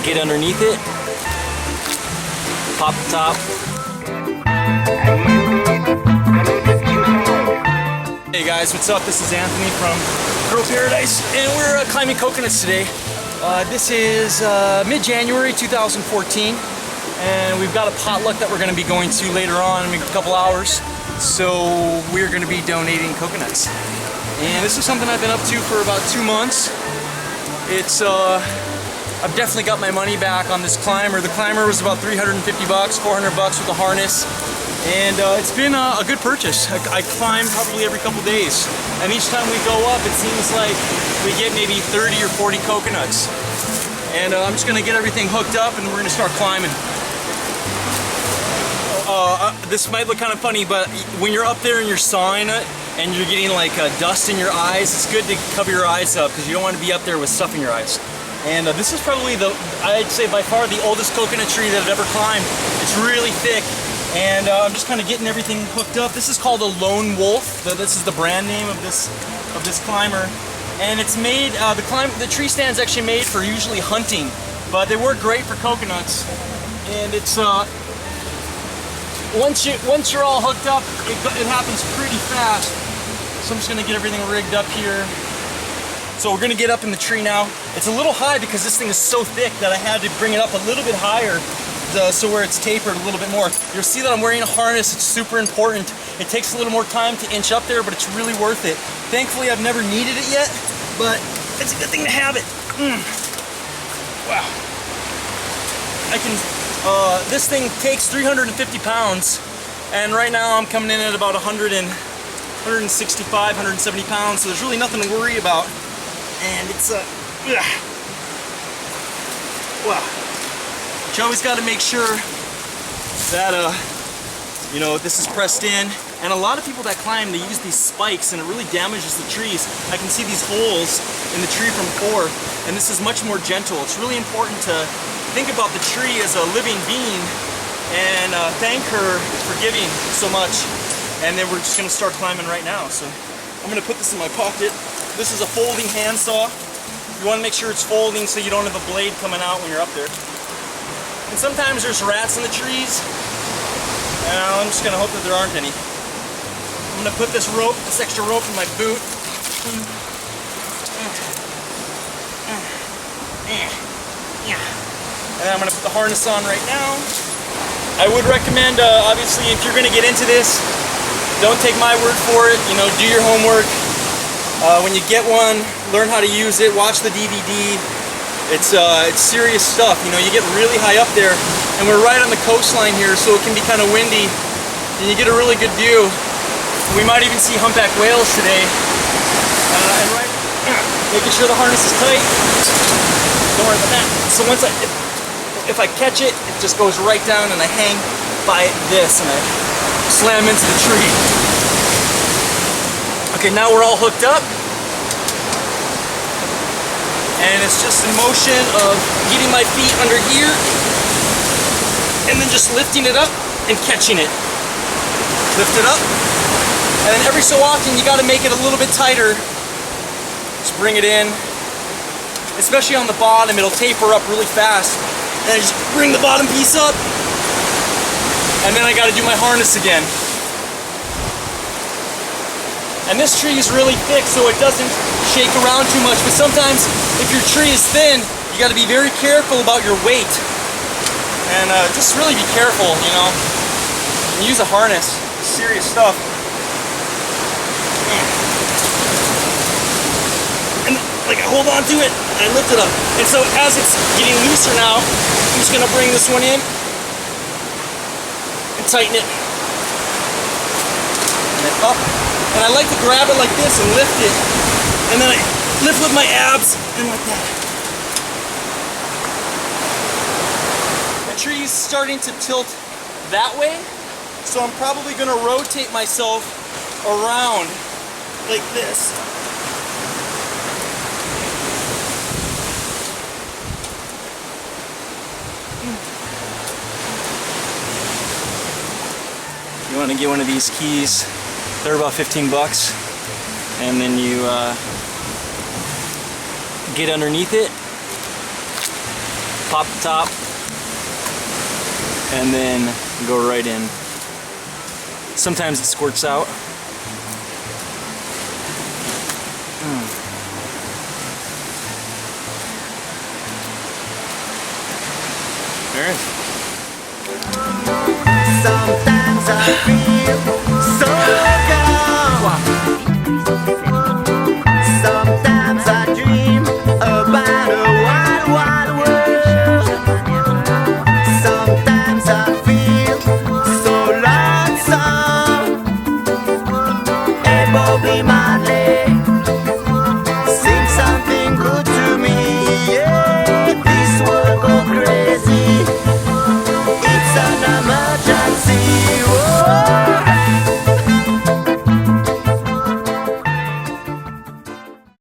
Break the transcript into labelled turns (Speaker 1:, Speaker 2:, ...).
Speaker 1: Get underneath it, pop the top. Hey guys, what's up? This is Anthony from Girl Paradise, and we're climbing coconuts today. This is mid-January 2014, and we've got a potluck that we're going to be going to later on in a couple hours. So we're going to be donating coconuts, and this is something I've been up to for about 2 months. It's I've definitely got my money back on this climber. The climber was about 350 bucks, 400 bucks with the harness. And it's been a good purchase. I climb probably every couple days. And each time we go up, it seems like we get maybe 30 or 40 coconuts. And I'm just gonna get everything hooked up and we're gonna start climbing. This might look kind of funny, but when you're up there and you're sawing it and you're getting like dust in your eyes, it's good to cover your eyes up because you don't want to be up there with stuff in your eyes. And this is probably I'd say by far the oldest coconut tree that I've ever climbed. It's really thick, and I'm just kind of getting everything hooked up. This is called a Lone Wolf. This is the brand name of this climber, and it's made. The tree stand's actually made for usually hunting, but they work great for coconuts. And it's once you're all hooked up, it happens pretty fast. So I'm just gonna get everything rigged up here. So we're gonna get up in the tree now. It's a little high because this thing is so thick that I had to bring it up a little bit higher so where it's tapered a little bit more. You'll see that I'm wearing a harness. It's super important. It takes a little more time to inch up there, but it's really worth it. Thankfully, I've never needed it yet, but it's a good thing to have it. Wow. This thing takes 350 pounds, and right now I'm coming in at about 165, 170 pounds, so there's really nothing to worry about. And it's wow. But you always got to make sure that you know, this is pressed in. And a lot of people that climb, they use these spikes and it really damages the trees. I can see these holes in the tree from before, and this is much more gentle. It's really important to think about the tree as a living being and thank her for giving so much. And then we're just gonna start climbing right now. So I'm gonna put this in my pocket. This is a folding handsaw. You wanna make sure it's folding so you don't have a blade coming out when you're up there. And sometimes there's rats in the trees. And I'm just gonna hope that there aren't any. I'm gonna put this extra rope in my boot. And I'm gonna put the harness on right now. I would recommend, obviously, if you're gonna get into this, don't take my word for it. You know, do your homework. When you get one, learn how to use it. Watch the DVD. It's serious stuff. You know, you get really high up there, and we're right on the coastline here, so it can be kind of windy, and you get a really good view. We might even see humpback whales today. And right, making sure the harness is tight. Don't worry about that. So if I catch it, it just goes right down, and I hang by this, and I slam into the tree. Okay, now we're all hooked up. And it's just a motion of getting my feet under here and then just lifting it up and catching it. Lift it up. And then every so often you gotta make it a little bit tighter. Just bring it in. Especially on the bottom, it'll taper up really fast. And I just bring the bottom piece up. And then I gotta do my harness again. And this tree is really thick, so it doesn't shake around too much. But sometimes, if your tree is thin, you got to be very careful about your weight. And just really be careful, you know. And use a harness. It's serious stuff. And like I hold on to it, and I lift it up. And so as it's getting looser now, I'm just going to bring this one in and tighten it. And then up. And I like to grab it like this and lift it. And then I lift with my abs and like that. The tree is starting to tilt that way. So I'm probably going to rotate myself around like this. You want to get one of these keys. They're about 15 bucks. And then you get underneath it, pop the top, and then go right in. Sometimes it squirts out. There it is.
Speaker 2: Sometimes I feel so calm. Sometimes I dream about a wild, wild world. Sometimes I feel so lonesome. Hey, Bobby Marley, sing something good to me. Yeah, this world go crazy. It's an emergency.